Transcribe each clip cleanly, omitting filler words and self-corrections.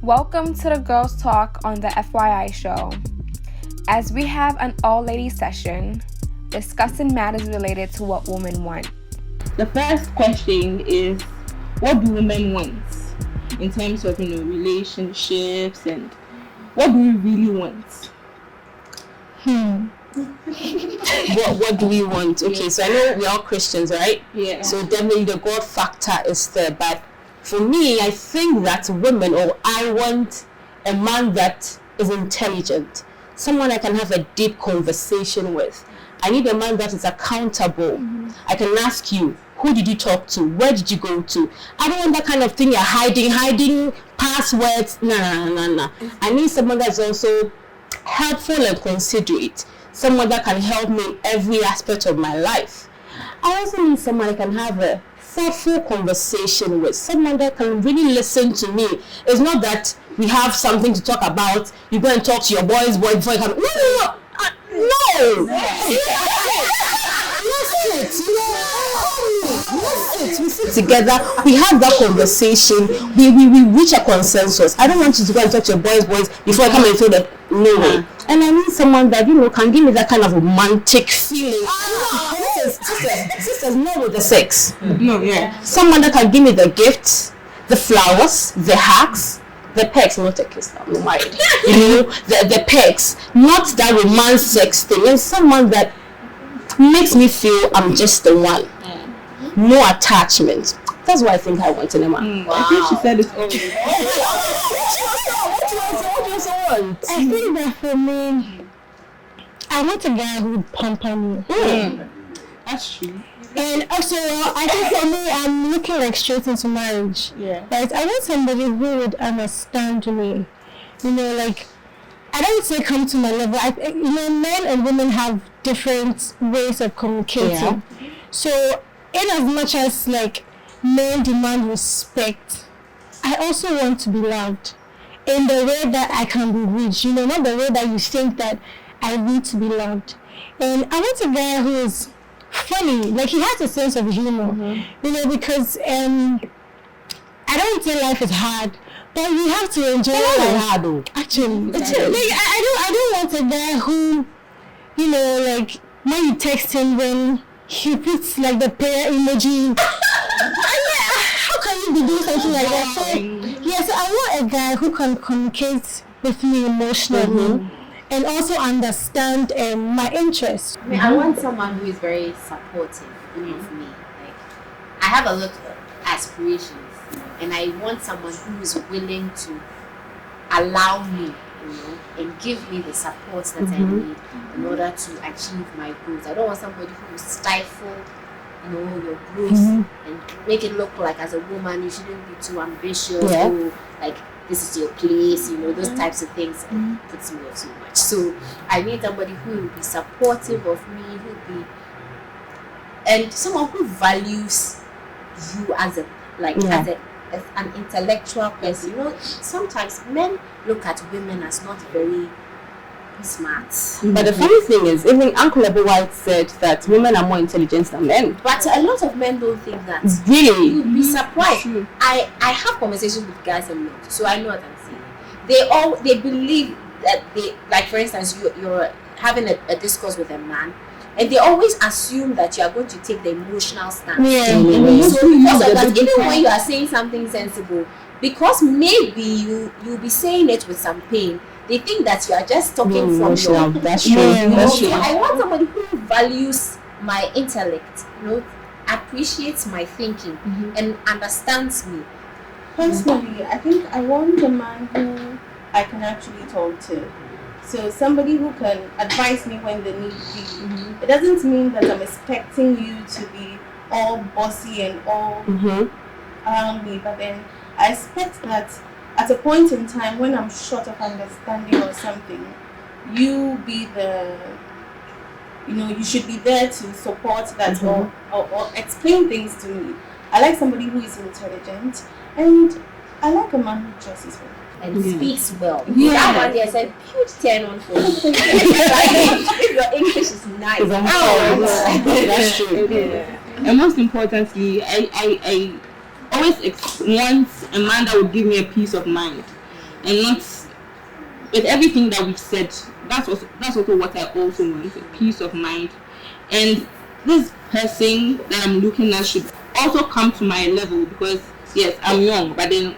Welcome to the Girls Talk on the FYI Show. As we have an all-ladies session discussing matters related to what women want. The first question is, what do women want in terms of, relationships, and what do we really want? What do we want? Okay, so I know we're all Christians, right? Yeah. So definitely the God factor is there. But for me, I think that I want a man that is intelligent, someone I can have a deep conversation with. I need a man that is accountable. I can ask you, who did you talk to? Where did you go to? I don't want that kind of thing. You're hiding passwords. No. I need someone that's also helpful and considerate. Someone that can help me in every aspect of my life. I also need someone I can have a thoughtful conversation with. Someone that can really listen to me. It's not that we have something to talk about. You go and talk to your boy before you come. No. We sit together, we have that conversation, we reach a consensus. I don't want you to go and talk to your boys before I come and feel that no way. And I need someone that can give me that kind of romantic feeling. Sisters, not with the sex. No, yeah. Someone that can give me the gifts, the flowers, the hugs, the pecs, not a kiss now, no married. The pecs, not that romance sex thing, and someone that makes me feel I'm just the one. No attachment. That's what I think I want in a man. Wow. I think she said it all. What do you want? I think that for me, I want a guy who would pamper me. That's true. And also, I think for me, I'm looking straight into marriage. Yeah. Right? I want somebody who would understand me. I don't say come to my level. Men and women have different ways of communicating. Yeah. So, in as much as men demand respect, I also want to be loved in the way that I can be reached. Not the way that you think that I need to be loved. And I want a guy who is funny, he has a sense of humor. Because I don't say life is hard, but you have to enjoy life. Hard though. Actually, I don't want a guy who, when you text him, when he puts the prayer emoji. How can you be doing something like that? So I want a guy who can communicate with me emotionally and also understand my interests. I want someone who is very supportive of me. I have a lot of aspirations, and I want someone who is willing to allow me, and give me the support that I need in order to achieve my goals. I don't want somebody who will stifle, your growth and make it look like as a woman you shouldn't be too ambitious or this is your place, those types of things. It puts me off so much. So I need somebody who will be supportive of me, and someone who values you as as an intellectual person. Sometimes men look at women as not very smart. But the funny thing is, even Uncle White said that women are more intelligent than men. But a lot of men don't think that. Really? You'd be surprised. I have conversations with guys a lot, so I know what I'm saying. They believe that for instance, you're having a discourse with a man, and they always assume that you are going to take the emotional stance. Yeah. So because of that, even when you are saying something sensible, because maybe you'll be saying it with some pain, they think that you are just talking from your. That's true. That's true. So I want somebody who values my intellect, appreciates my thinking, and understands me. Personally, I think I want a man who I can actually talk to. So somebody who can advise me when the need be. It doesn't mean that I'm expecting you to be all bossy and all around me, but then I expect that at a point in time when I'm short of understanding or something, you be you should be there to support that or explain things to me. I like somebody who is intelligent, and I like a man who dresses well. And speaks well. Yeah. That one there said huge turn on for you. Your English is nice. That's true. Yeah. And most importantly, I always want a man that would give me a peace of mind. and not with everything that we've said. That's also what I also want, a peace of mind. And this person that I'm looking at should also come to my level, because yes, I'm young, but then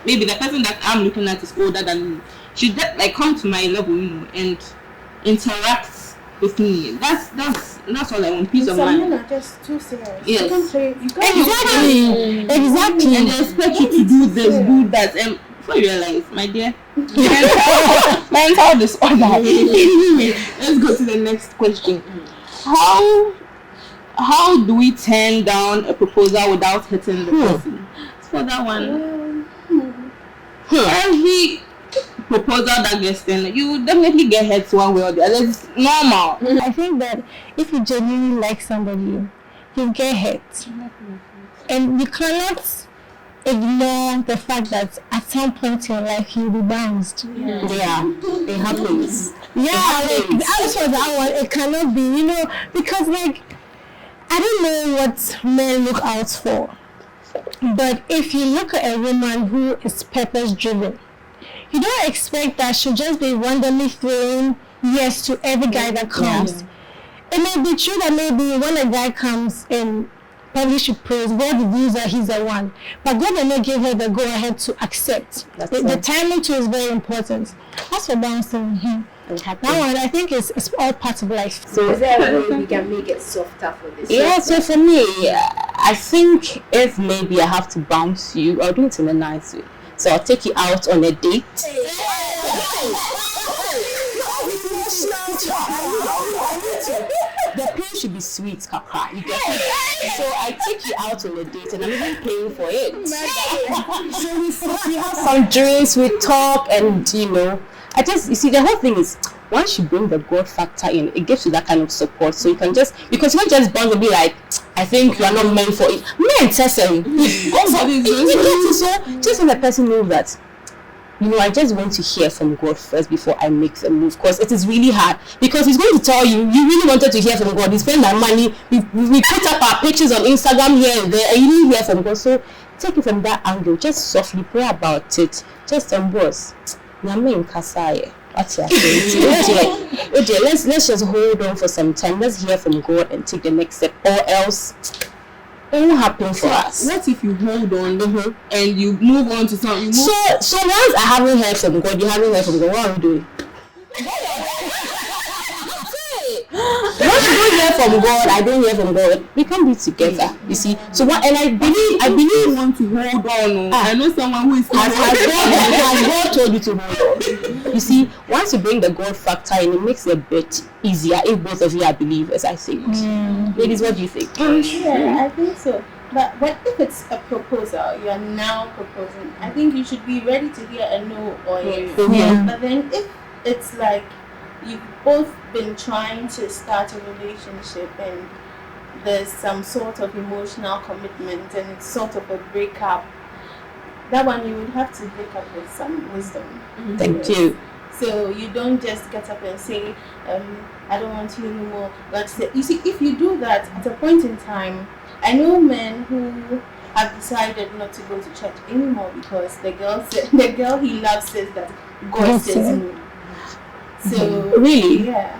maybe the person that I'm looking at is older than me. Should like come to my level, and interact with me. That's all I want. Peace of mind. Some men are just too serious. Yes. Exactly. And they expect you to do this, do that, and before you realize, my dear, mental disorder. Anyway, let's go to the next question. How do we turn down a proposal without hurting the person? For that one, every proposal that gets done, you will definitely get hurt one way or the other. It's normal. I think that if you genuinely like somebody, you get hurt. And you cannot ignore the fact that at some point in your life you'll be bounced. Yeah, it happens. Yeah, like as for that one, it cannot be, because like I don't know what men look out for. But if you look at a woman who is purpose driven, you don't expect that she'll just be randomly throwing yes to every guy that comes. It may be true that maybe when a guy comes in, probably should praise God reveals that he's the one. But God will not give her the go ahead to accept. The timing too is very important. As for bouncing, that one I think is all part of life. So is there a way we can make it softer for this? Yeah, so for me, I think if maybe I have to bounce you, I'll do it in a nice way. So I'll take you out on a date. The pay should be sweet, Kaka. You get it? So I take you out on a date and I'm even paying for it. So we have some drinks, we talk, and you see, the whole thing is once you bring the God factor in, it gives you that kind of support. So you can just, because you can't just bound to be like, I think you are not meant for it. Men, Tessa, so just let the person know that, I just want to hear from God first before I make the move, because it is really hard. Because he's going to tell you really wanted to hear from God. You spend my money, we put up our pictures on Instagram here and there, and you didn't hear from God. So take it from that angle. Just softly pray about it. Just boss. Let's just hold on for some time. Let's hear from God and take the next step, or else it won't happen for us. What if you hold on and you move on to something? So once I haven't heard from God, you haven't heard from God, what are we doing? Once you don't hear from God, I don't hear from God, we can be together. You see. So what? And I believe you want to hold on. I know someone who is has God told you to hold on. You see, once you bring the God factor in, it makes it a bit easier if both of you are believers, I think. Ladies, what do you think? Yeah, I think so. But if it's a proposal, you are now proposing, I think you should be ready to hear a no or a yes. But then if it's like you've both been trying to start a relationship and there's some sort of emotional commitment and it's sort of a breakup, that one you would have to break up with some wisdom. Thank you. So you don't just get up and say, I don't want you anymore. But you see, if you do that at a point in time, I know men who have decided not to go to church anymore because the girl he loves says that God says no. So really, yeah,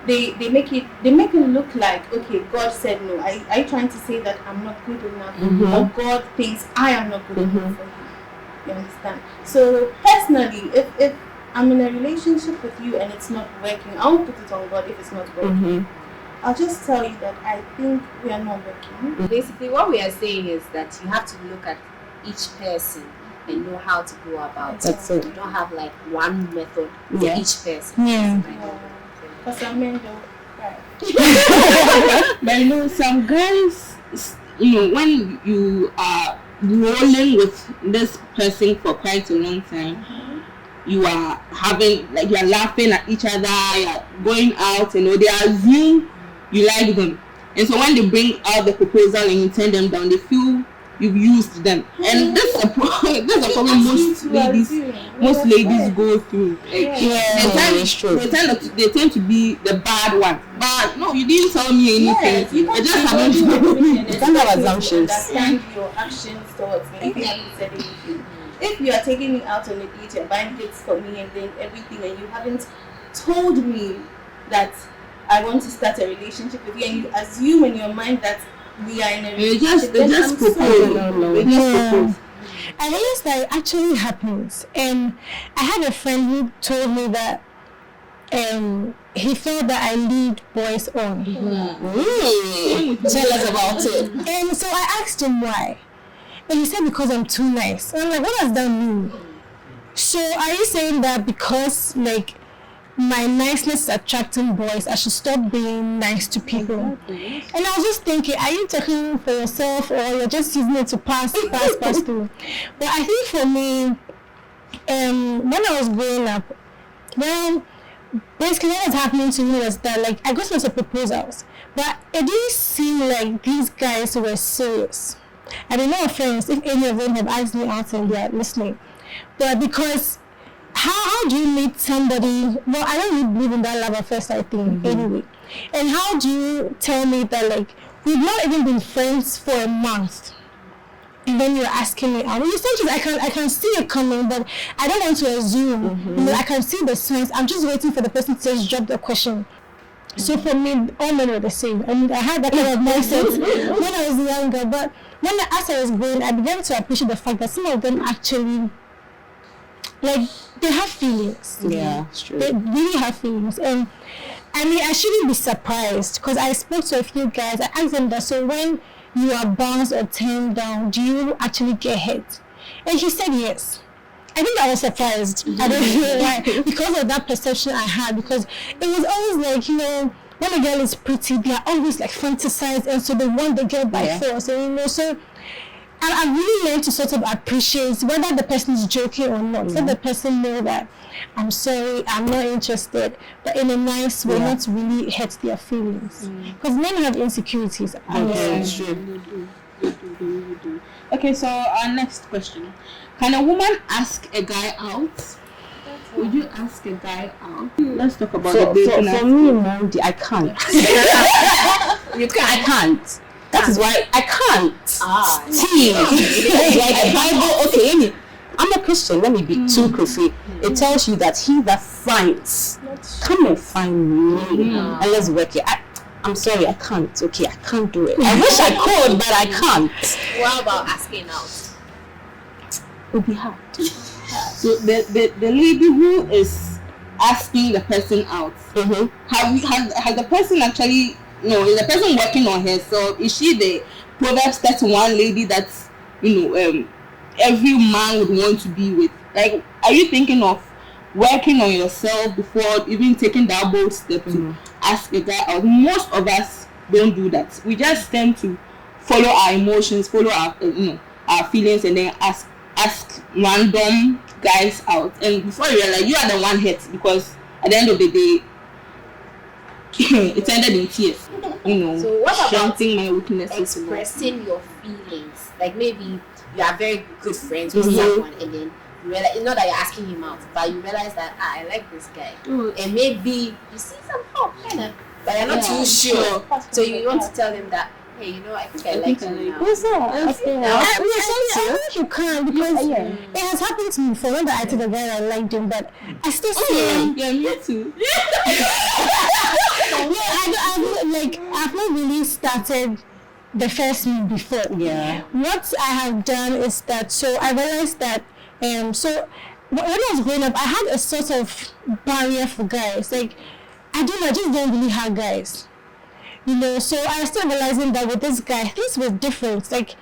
they make it look like, okay, God said no. Are you trying to say that I'm not good enough, or God thinks I am not good enough for you? You understand? So personally, if I'm in a relationship with you and it's not working, I won't put it on God if it's not working. I'll just tell you that I think we are not working. Basically, what we are saying is that you have to look at each person and know how to go about it. You don't have like one method for each person. For some men don't cry. But some guys, when you are rolling with this person for quite a long time, you are having, like, you are laughing at each other, you are going out, they assume you like them. And so when they bring out the proposal and you turn them down, they feel you've used them. And that's a problem most ladies go through. They tend to be the bad one. But no, you didn't tell me anything. You just haven't don't have assumptions. Understand your actions towards me. If you haven't said anything. if you are taking me out on a date, you're buying gifts for me and then everything, and you haven't told me that I want to start a relationship with you, and you assume in your mind that we are in a relationship, They just propose. I realized that it actually happens. And I had a friend who told me that he felt that I lead boys on. Tell us about it. And so I asked him why. And he said because I'm too nice. And I'm like, what does that mean? So are you saying that because like my niceness is attracting boys, I should stop being nice to people? And I was just thinking, are you talking for yourself or you're just using it to pass through? But I think for me, when I was growing up, well, basically what was happening to me was that like I got lots of proposals, but it didn't seem like these guys were serious. I don't know offense if any of them have asked me out and they're listening, but because how do you meet somebody? Well, I don't really believe in that love at first sight thing anyway. And how do you tell me that like we've not even been friends for a month, and then you're asking me out? Essentially, I can see it coming, but I don't want to assume. You know, I can see the signs. I'm just waiting for the person to just drop the question. So for me, all men were the same. I mean, I had that kind of mindset when I was younger, but as I was growing, I began to appreciate the fact that some of them actually, like, they have feelings. Yeah, it's true. They really have feelings. And I mean, I shouldn't be surprised because I spoke to a few guys. I asked them that, so when you are bounced or turned down, do you actually get hit? And he said yes. I think I was surprised. I don't know why. Because of that perception I had. Because it was always like, you know, when a girl is pretty, they are always like fantasized, and so they want the girl by force. And you know, so I've really learned to sort of appreciate whether the person is joking or not. Let the person know that I'm sorry, I'm not interested, but in a nice way, not really hurt their feelings. Because men have insecurities. Okay, so our next question. Can a woman ask a guy out? Would you ask a guy out? Let's talk about the dating. For me, Mandy, I can't. You can't. I can't. That is why I can't. See, like the Bible. Okay, I'm a Christian. Let me be too crafty. It tells you that he that finds, come and find me, and let's work it. I'm sorry, I can't. Okay, I can't do it. I wish I could, but I can't. What about asking out? It would be hard. So the lady who is asking the person out, has the person actually, no, is the person working on herself? Is she the Proverbs 31 lady that's, you know, every man would want to be with? Like, are you thinking of working on yourself before even taking that bold step to ask a guy out? Most of us don't do that. We just tend to follow our emotions, follow our, our feelings, and then ask random guys out. And before you realize, you are the one hit, because at the end of the day, it ended in tears. You know, so what about my weaknesses, expressing your feelings? Like maybe you are very good friends with someone, and then you realize, not that you're asking him out, but you realize that I like this guy, and maybe you see some hope, kind of, but you're not too sure. So you want to tell them that, hey, you know, I think I like you now. What's that? I think you can, because it has happened to me before. Not that I told a guy I liked him, but I still see him. Yeah, me too. I've not really started the first meet before. Yeah. What I have done is that, so I realized that, so when I was growing up, I had a sort of barrier for guys. Like, I just don't really have guys. You know, so I was still realizing that with this guy, things were different. Like,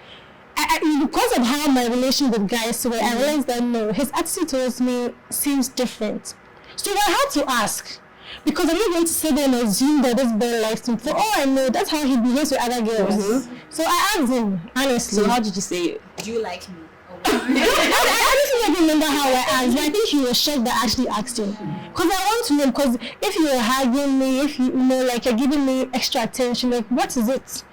because of how my relation with guys were, I realized that no, his attitude towards me seems different. So I had to ask, because I'm not going to sit there and assume that this boy likes him. For all I know, that's how he behaves with other girls. So I asked him, honestly. So how did you say it? Do you like me? I don't remember how I asked, but I think he was shocked that I actually asked him. Because I want to know, because if you were hugging me, if you know, like you're giving me extra attention, like what is it?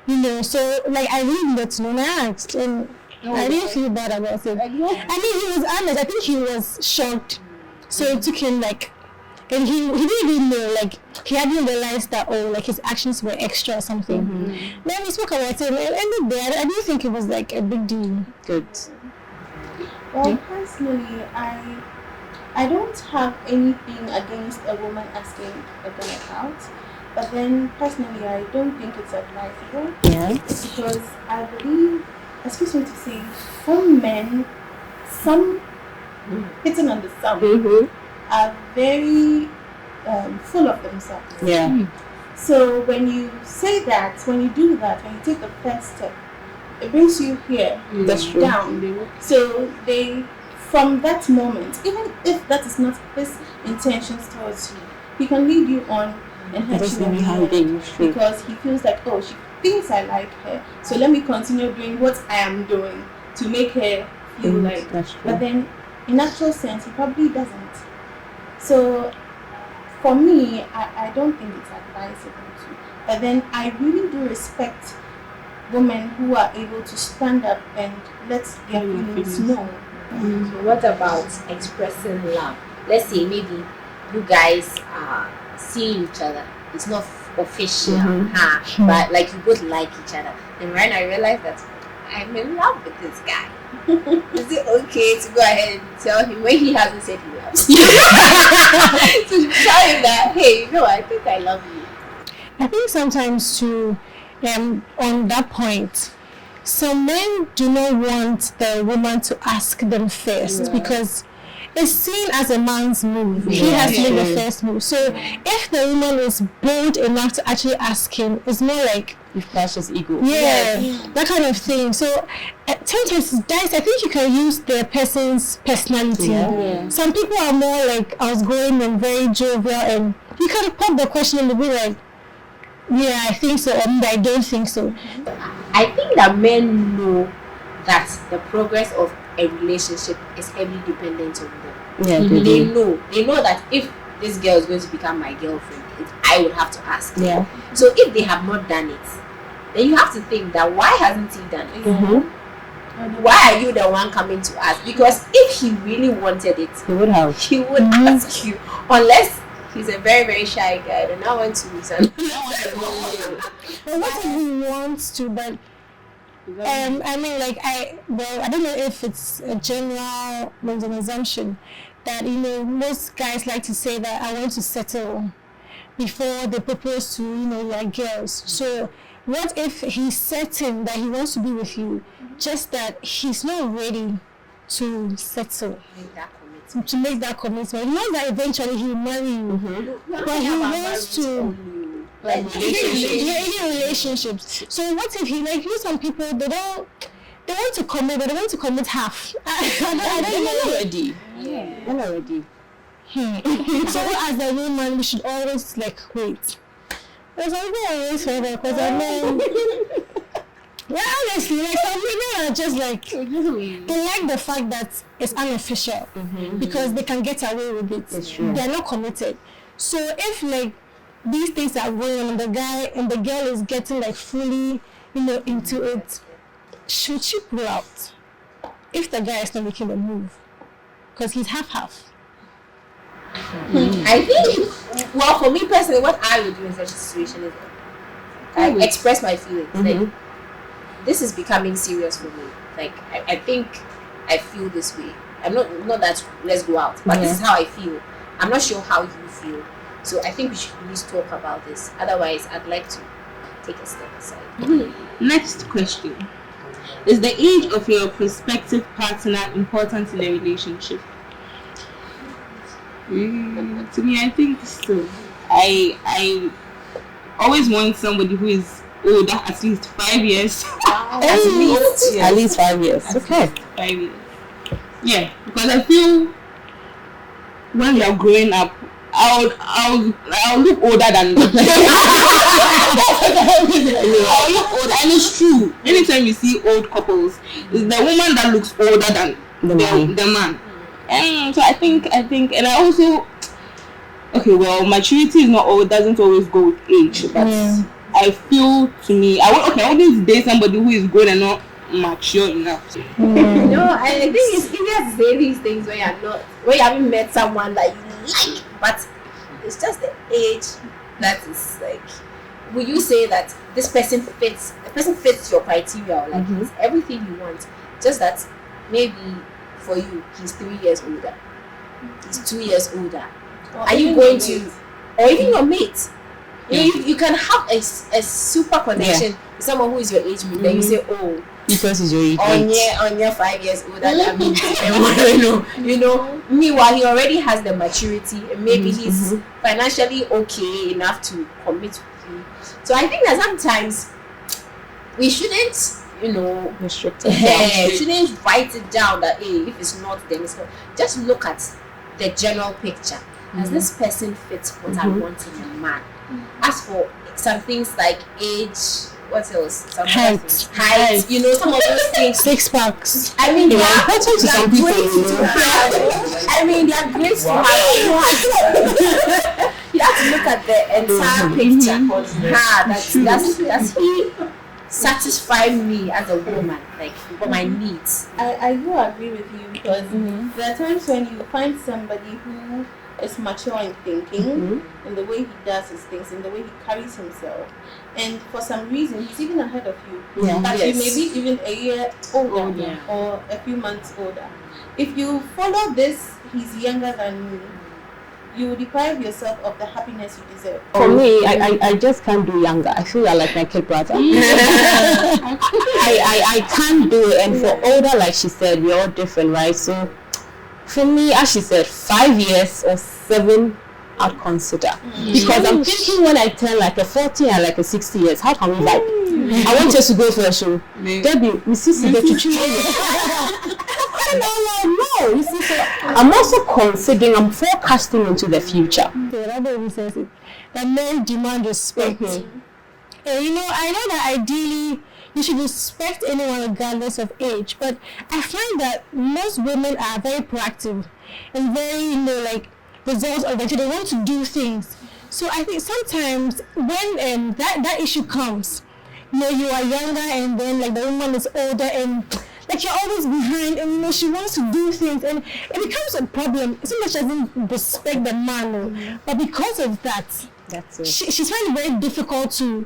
You know, so like I really needed to know, and I asked, and I didn't feel bad about it. I mean, he was honest. I think he was shocked. So it took him like, and he didn't really know, like he hadn't realized that, oh, like his actions were extra or something. Then we spoke about it, and ended there. I didn't think it was like a big deal. Good. Well, personally, I don't have anything against a woman asking a guy out, but then personally, I don't think it's advisable. Yeah. Because I believe, excuse me to say, some men, some hitting on the some, are very full of themselves. Yeah. So when you say that, when you do that, when you take the first step, it brings you here, That's true. down. So they, from that moment, even if that is not his intentions towards you, he can lead you on and hurt That's you really how they use it. because he feels like, oh, she thinks I like her, so let me continue doing what I am doing to make her feel like. That's true. But then, in actual sense, he probably doesn't. So, for me, I don't think it's advisable to. But then, I really do respect women who are able to stand up and let their feelings know. So what about expressing love? Let's say maybe you guys are seeing each other. It's not official, but like you both like each other. And right now I realize that I'm in love with this guy. Is it okay to go ahead and tell him when he hasn't said he loves you? To tell him that, hey, no, I think I love you. I think sometimes too, on that point, some men do not want the woman to ask them first because it's seen as a man's move. He has made the first move. So if the woman is bold enough to actually ask him, it's more like It flashes ego. that kind of thing. So sometimes guys, I think you can use the person's personality. Some people are more like outgoing and very jovial, and you can pop the question and be like, yeah, I think so, or maybe I don't think so. I think that men know that the progress of a relationship is heavily dependent on them. Yeah, They know that if this girl is going to become my girlfriend, I would have to ask her. Yeah. So if they have not done it, then you have to think that why hasn't he done it? Why are you the one coming to ask? Because if he really wanted it, He would have. he would ask you, unless he's a very, very shy guy. And I want to listen. But what if he wants to, but I mean, like, I don't know if it's a general assumption that, most guys like to say that I want to settle before they propose to, their girls. So what if he's certain that he wants to be with you, just that he's not ready to settle, to make that commitment? He knows that eventually he'll marry you, but he wants to. Any relationships. So what if he some people they want to commit, but they want to commit half. I don't know already. Already. So as a woman, we should always wait. There's something I always say that because I mean, honestly, some people are just they like the fact that it's unofficial because they can get away with it. That's true. They're not committed. So if these things are going on and the guy and the girl is getting fully, into it, should she pull out if the guy is not making a move? Because he's half. I think, well, for me personally, what I would do in such a situation is I express my feelings. This is becoming serious for me. I think I feel this way. I'm not that let's go out, but this is how I feel. I'm not sure how you feel. So I think we should at least talk about this. Otherwise, I'd like to take a step aside. Next question. Is the age of your prospective partner important in a relationship? To me, I think so. I always want somebody who is older, at least 5 years. At least 5 years. Okay. 5 years. Yeah, because I feel when we are growing up, I'll look older than them. I'll look older, and it's true. Anytime you see old couples, it's the woman that looks older than the man. And so I think, and I also, maturity is doesn't always go with age, but I feel to me, I wouldn't date somebody who is good and not mature enough. No, I think it's easier to say these things when you haven't met someone that you like, but it's just the age that is will you say that this person fits your criteria, or it's everything you want, just that maybe for you, he's 3 years older, he's 2 years older, Or are you even going your to, mate. or even your mate? You can have a super connection with someone who is your age mate. Then you say, oh, Because it's your age. on your 5 years older than me. you know. Meanwhile, he already has the maturity, and maybe he's financially okay enough to commit with you. So I think that sometimes we shouldn't, Restrict shouldn't write it down that hey, if it's not, then it's not. Just look at the general picture. Does this person fit what I want in a man? As for some things like age, what else? Some Height. Some of those things. 6 packs. I mean, they are important to some people, great to have. I mean, they are great to have. You have to look at the entire picture. Does he satisfy me as a woman, like for my needs? I do agree with you because there are times when you find somebody who is mature in thinking, in the way he does his things, in the way he carries himself, and for some reason he's even ahead of you. But you may be even a year older or a few months older. If you follow this, he's younger than you. You deprive yourself of the happiness you deserve. For me, I just can't do younger. I feel like my kid brother. I can't do it. And for older, like she said, we're all different, right? So for me, as she said, 5 years or 7, I'd consider. Because I'm thinking when I turn like a 40 and like a 60 years, how can we vibe? I want us to go for a show. Debbie, we see the no, you see, so I'm also considering, I'm forecasting into the future. That men demand respect. And I know that ideally you should respect anyone regardless of age, but I find that most women are very proactive and very, results oriented. They want to do things. So I think sometimes when that issue comes, you are younger and then the woman is older and you're always behind, and she wants to do things, and it becomes a problem. It's not that she doesn't respect the man, but because of that, she's finding it very difficult to,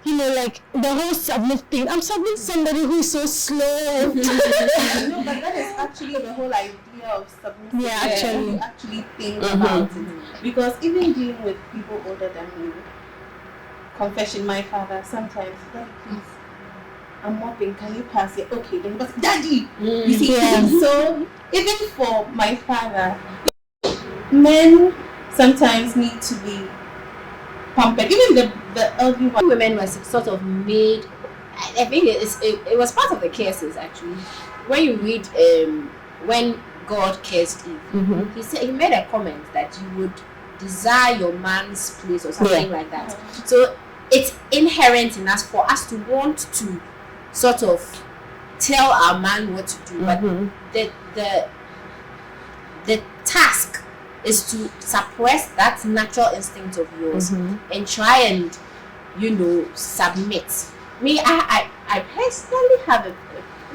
the whole submit thing. I'm submitting somebody who is so slow. But that is actually the whole idea of submission. Yeah, actually. You actually think about it, because even dealing with people older than you, confession, my father sometimes, Daddy, please, I'm mopping, can you pass it? Okay, then but Daddy, you see, so even for my father, men sometimes need to be pampered. Even the elderly women were sort of made. I think it was part of the curses actually. When you read when God cursed Eve, he made a comment that you would desire your man's place or something like that. So it's inherent in us for us to want to sort of tell our man what to do, but the task is to suppress that natural instinct of yours and try and submit. Me, I personally have a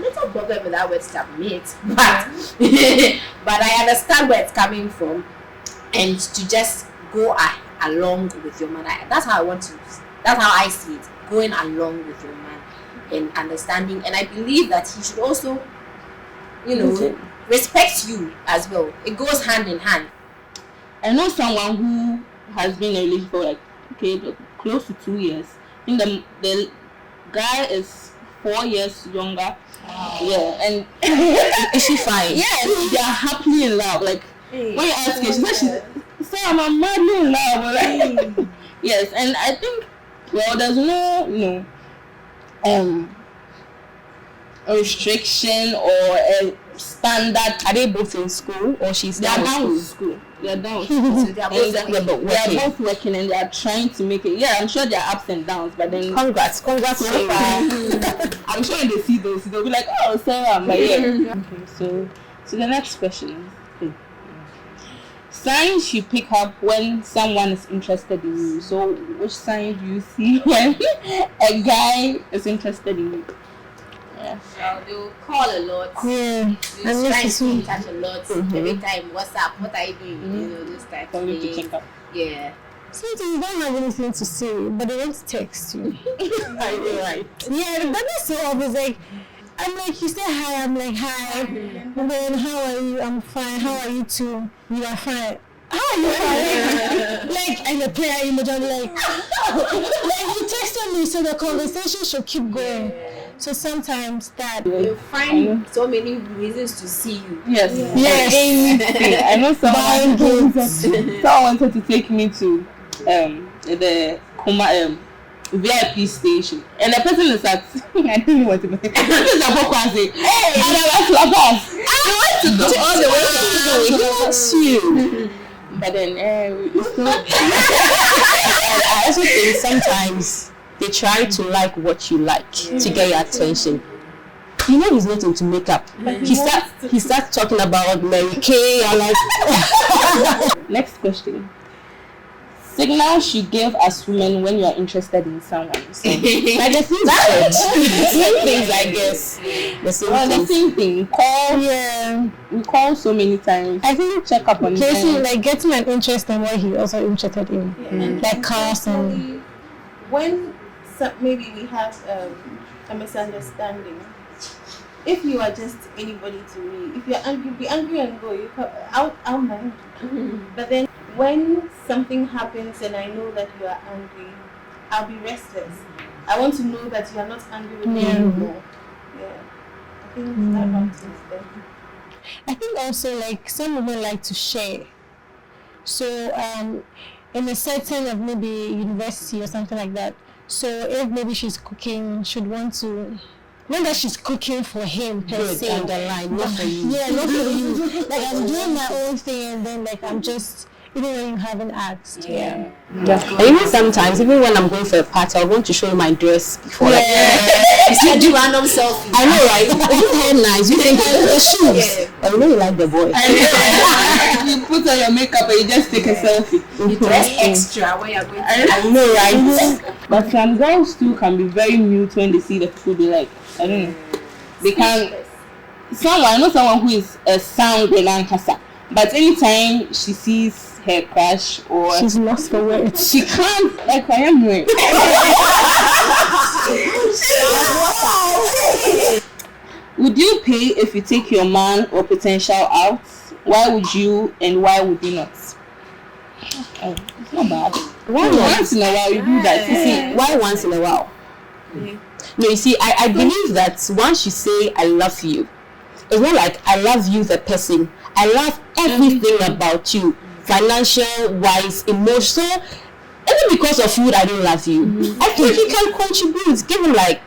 little problem with that word submit, but but I understand where it's coming from, and to just go along with your man. That's how I see it, going along with your man and understanding. And I believe that he should also respect you as well. It goes hand in hand. I know someone who has been in a relationship for close to 2 years. I think the guy is 4 years younger. Yeah, and is she fine? Yeah, they are happily in love. When you ask her, she said I'm madly in love. Yes, and I think there's no a restriction or a standard. Are they both in school or she's down with school? They are down with school. So they are both working and they are trying to make it. Yeah, I'm sure there are ups and downs, but then congrats so far. I'm sure when they see those, they'll be like, oh, Sarah, but yeah. Okay, so the next question. Signs you pick up when someone is interested in you. So which sign do you see when a guy is interested in you? Yeah. So they will call a lot. Yeah. They try to be in touch a lot. Every time, what's up? What are you doing? This type of thing. To check up. Yeah. Sometimes you don't have anything to say, but they want to text you. I know, right? Yeah, that is so obvious. I'm like, you say hi, I'm like, hi. And then, how are you? I'm fine. How are you too? You are fine. How are you fine? Like, and the prayer image, I'm like you texted me, so the conversation should keep going. So sometimes that You find so many reasons to see you. Yes. yes. I know Buying gifts. someone wanted to take me to the VIP station, and the person is at I don't know what to say. This is a book. Hey, and I was I want to go all the way to he wants you. But then we still I also think sometimes they try to like what you like to get your attention. You know he's not into makeup. He starts talking about Mary Kay and like Next question. Signals you give as women when you are interested in someone. So, like the same things, I guess. The same thing. We call so many times. I think Check up on Casey, them. like, getting an interest in what he also interested in. Like cars and... Personally, when maybe we have a misunderstanding, if you are just anybody to me, if you're angry, be angry and go. I'll mind. But then when something happens and I know that you are angry, I'll be restless. I want to know that you are not angry with me anymore. Yeah, I think that happens then. I think also, like, some women like to share. So, in a setting of maybe university or something like that, so if maybe she's cooking, she'd want to... Not that she's cooking for him per se. Underline, not for you. Yeah, not for you. Like, I'm doing my own thing and then, like, I'm just... Even when you haven't asked. And even sometimes, even when I'm going for a party, I want to show you my dress before. You do random selfies. I know, right? Isn't hair nice? You think the shoes? But you know you like the boy. You put on your makeup and you just take a selfie. You dress extra when you're going to. I know, right? But some girls too can be very mute when they see the people they like. I don't know. They can. I know someone who is a sound relankasa, but anytime she sees her crush or She's lost for words. she can't, like, I am doing. Would you pay if you take your man or potential out? Why would you and why would you not? Oh, it's not bad. Why not? Once in a while you do that. You see, Why once in a while? No, you see, I believe that once you say I love you, it's not like I love you the person. I love everything about you, financial wise, emotional. Even because of food, I don't love you. I think you can contribute. Give him like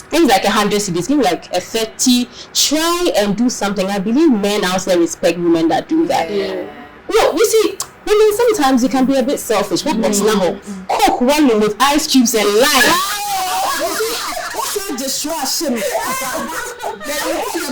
things like 100 CDs, give him like a 30. Try and do something. I believe men out there respect women that do that. No, you see, women sometimes you can be a bit selfish. What box now? Cook one with ice cubes and lime. Distraction.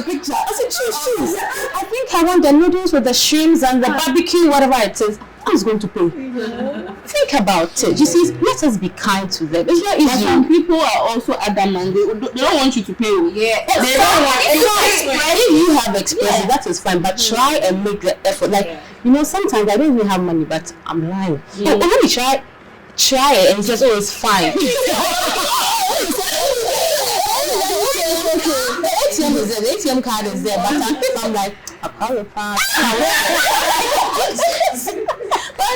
Picture. I said, choose. I think I want the noodles with the shrimps and the barbecue, whatever it is. Who's going to pay? Think about it. You see, let us be kind to them. It's not but easy. some people are also adamant. They don't want you to pay. Yeah. They don't want. If you have expressed it, that is fine. But try and make the effort. Like, you know, sometimes I don't even have money, but I'm lying. But when you try it, and he says, "Oh, it's fine." The ATM card is there, but I'm like, I'll call your phone. But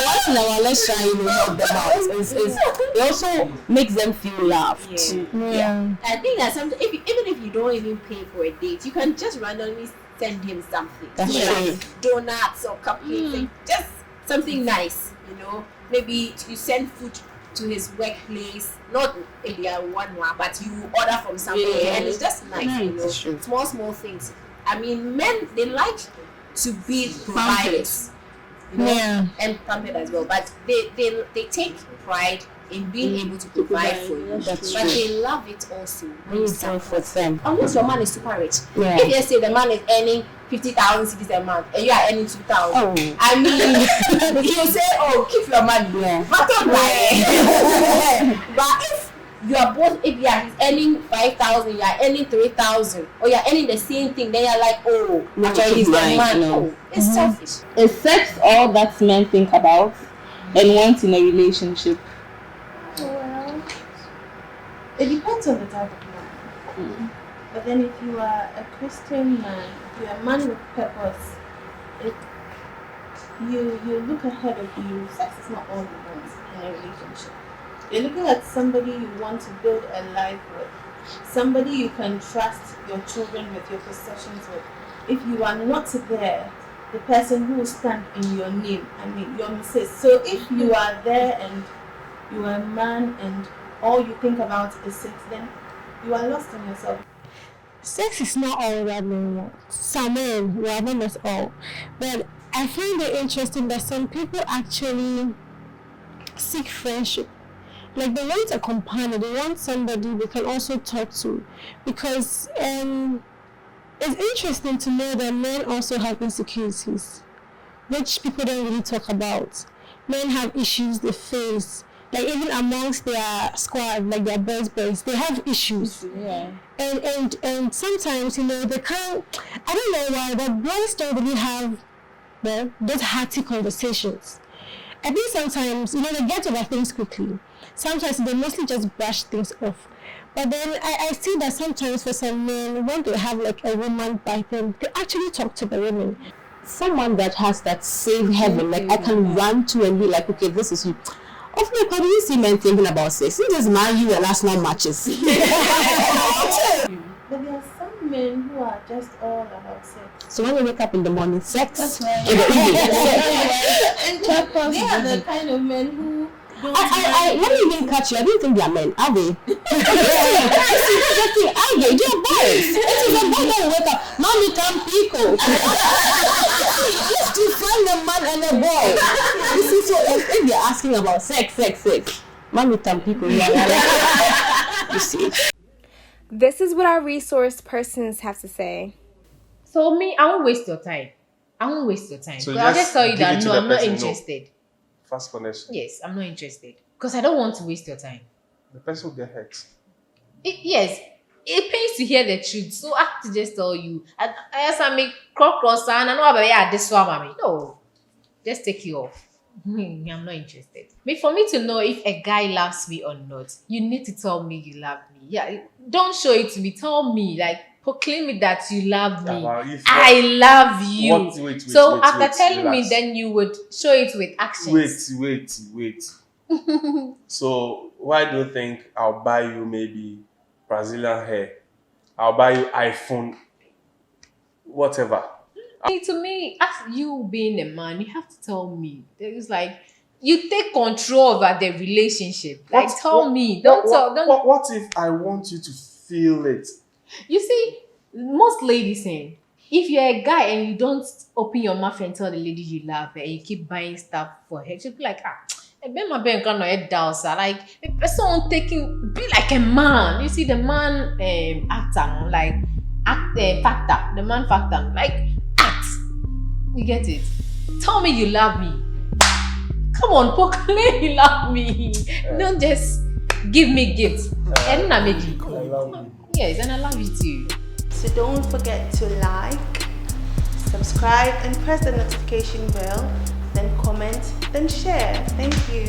once in a while, let's try and help them out. It also makes them feel loved. I think that sometimes, even if you don't even pay for a date, you can just randomly send him something. That's like donuts or cupcakes, just something nice, you know. Maybe you send food to his workplace, not maybe one, but you order from somewhere, and it's just nice, you know. Small things. I mean, men, they like to be providers, you know, and pampered as well. But they take pride in being able to provide for you. But they love it also when you sell for them. Unless your man is super rich. Yeah. If they say the man is earning 50,000 cedis a month and you are earning 2,000, I mean, you say, "Oh, keep your money." But don't buy. But if you are both, if you are earning 5,000, you are earning 3,000, or you are earning the same thing, then you are like, "Oh, actually, he's the man." No, it's selfish. Is sex all that men think about and want in a relationship? Well, it depends on the type of man. But then if you are a Christian man, if you're a man with purpose, you look ahead of you. Sex is not all you want in a relationship. You're looking at somebody you want to build a life with, somebody you can trust your children with, your possessions with. If you are not there, the person who will stand in your name, your missus. So if you are there and you are a man and all you think about is sex, then you are lost in yourself. Sex is not all that we want. Some men, well, not all. But I find it interesting that some people actually seek friendship. Like they want a companion, they want somebody they can also talk to. Because it's interesting to know that men also have insecurities, which people don't really talk about. Men have issues they face. Like even amongst their squad, like their boys, they have issues. Yeah. And sometimes, they can't, I don't know why, but boys don't really have those hearty conversations. I think sometimes, they get over things quickly. Sometimes they mostly just brush things off. But then I see that sometimes for some men, when they have like a woman by them, they actually talk to the women. Someone that has that safe heaven, like I can run to and be like, okay, this is you. Of course, how do you see men thinking about sex? You just marry you and Arsenal matches. But there are some men who are just all about sex. So when you wake up in the morning, sex. That's right. In the evening, sex. And they are the kind of men who don't let me even catch you. I don't think they are men, are they? They're boys. It is a boy that will wake up. Mommy, come pico. Just to find a man and a boy. You see, so if they're asking about sex, mommy, come pico. You see. This is what our resource persons have to say. So me, I won't waste your time. So I'll just tell you that give it to no, the I'm not person, interested. No. Fast connection. Yes, I'm not interested. Because I don't want to waste your time. The person will get hurt. Yes, it pains to hear the truth. So I have to just tell you. I make cross and I know about this one, mommy. No, just take you off. I'm not interested. For me to know if a guy loves me or not, you need to tell me you love me. Yeah, don't show it to me. Tell me, like, proclaim it that you love me. I love you. Wait, so after telling relax. me, then you would show it with actions. Wait. So why do you think I'll buy you maybe Brazilian hair? I'll buy you iPhone, whatever. To me, as you being a man, you have to tell me. It's like you take control over the relationship. Tell me. What if I want you to feel it? You see, most ladies say, if you're a guy and you don't open your mouth and tell the lady you love her and you keep buying stuff for her, she'll be like, my bank can't head down, sir. Like a person be like a man. You see, the man actor, like factor, the man factor, like act. You get it? Tell me you love me. Come on, proclaim you love me. Don't just give me gifts. And I love you. Yes, and I love you too. So don't forget to like, subscribe, and press the notification bell. Then comment, then share. Thank you.